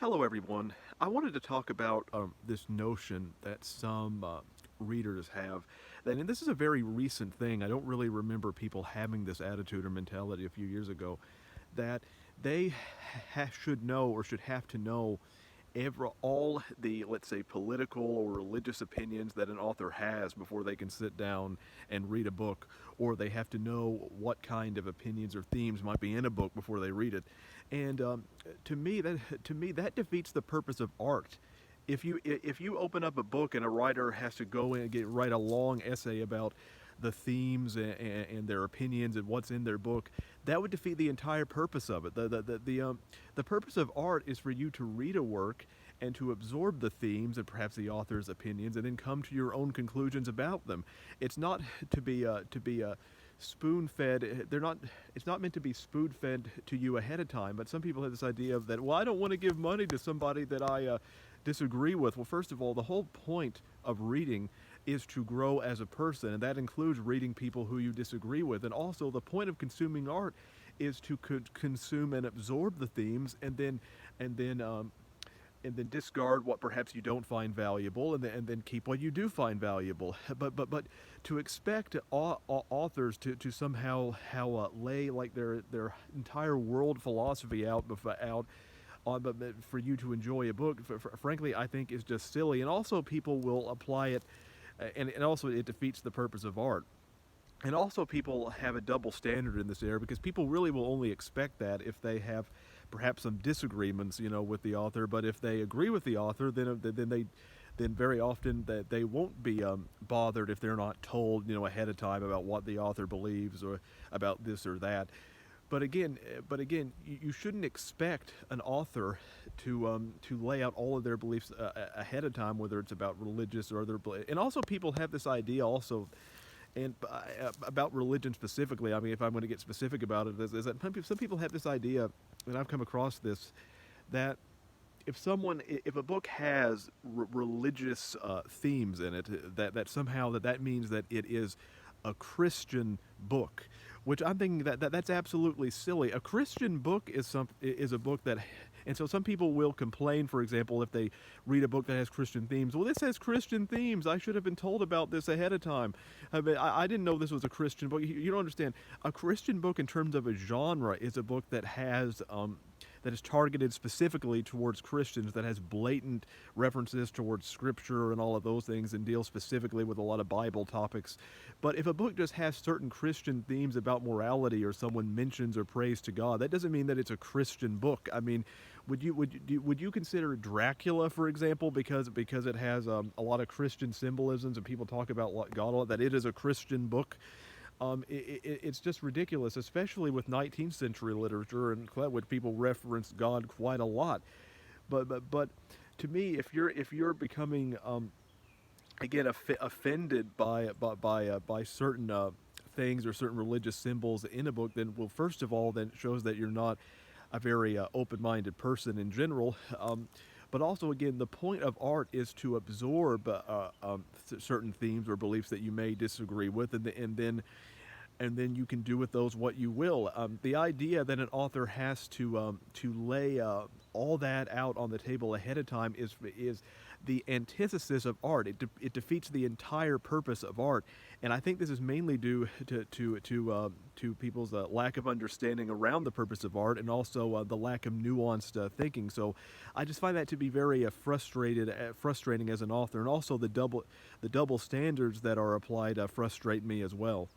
Hello, everyone. I wanted to talk about this notion that some readers have. And this is a very recent thing. I don't really remember people having this attitude or mentality a few years ago that they should know or should have to know all the, let's say, political or religious opinions that an author has before they can sit down and read a book, or they have to know what kind of opinions or themes might be in a book before they read it. And to me that defeats the purpose of art. If you open up a book and a writer has to go in and write a long essay about the themes and their opinions and what's in their book, that would defeat the entire purpose of it. The purpose of art is for you to read a work and to absorb the themes and perhaps the author's opinions and then come to your own conclusions about them. It's not to be spoon fed. They're not. It's not meant to be spoon fed to you ahead of time. But some people have this idea of that. Well, I don't want to give money to somebody that I disagree with. Well, first of all, the whole point of reading is to grow as a person, and that includes reading people who you disagree with. And also, the point of consuming art is to consume and absorb the themes, and then and then discard what perhaps you don't find valuable, and then keep what you do find valuable. But to expect authors to somehow lay like their entire world philosophy out on, but for you to enjoy a book, frankly, I think is just silly. And also, people will apply it, and also it defeats the purpose of art. And also, people have a double standard in this area because people really will only expect that if they have perhaps some disagreements, with the author. But if they agree with the author, then very often that they won't be bothered if they're not told, ahead of time about what the author believes or about this or that. But again, you shouldn't expect an author to lay out all of their beliefs ahead of time, whether it's about religious or other. And also, people have this idea also, and about religion specifically. I mean, if I'm going to get specific about it, is that some people have this idea, and I've come across this, that if a book has religious themes in it, that somehow that means that it is a Christian book, which I'm thinking that's absolutely silly. A Christian book is a book that, and so some people will complain, for example, if they read a book that has Christian themes. Well, this has Christian themes. I should have been told about this ahead of time. I didn't know this was a Christian book. You don't understand. A Christian book, in terms of a genre, is a book that is targeted specifically towards Christians, that has blatant references towards Scripture and all of those things, and deals specifically with a lot of Bible topics. But if a book just has certain Christian themes about morality, or someone mentions or prays to God, that doesn't mean that it's a Christian book. I mean, would you consider Dracula, for example, because it has a lot of Christian symbolisms and people talk about God a lot, that it is a Christian book? It's just ridiculous, especially with 19th century literature, and which people reference God quite a lot. But to me, if you're becoming again offended by certain things or certain religious symbols in a book, then, well, first of all, then it shows that you're not a very open-minded person in general. But also, again, the point of art is to absorb certain themes or beliefs that you may disagree with, and then you can do with those what you will. The idea that an author has to lay all that out on the table ahead of time is the antithesis of art. It defeats the entire purpose of art, and I think this is mainly due to people's lack of understanding around the purpose of art, and also the lack of nuanced thinking. So I just find that to be very frustrating as an author, and also the double standards that are applied frustrate me as well.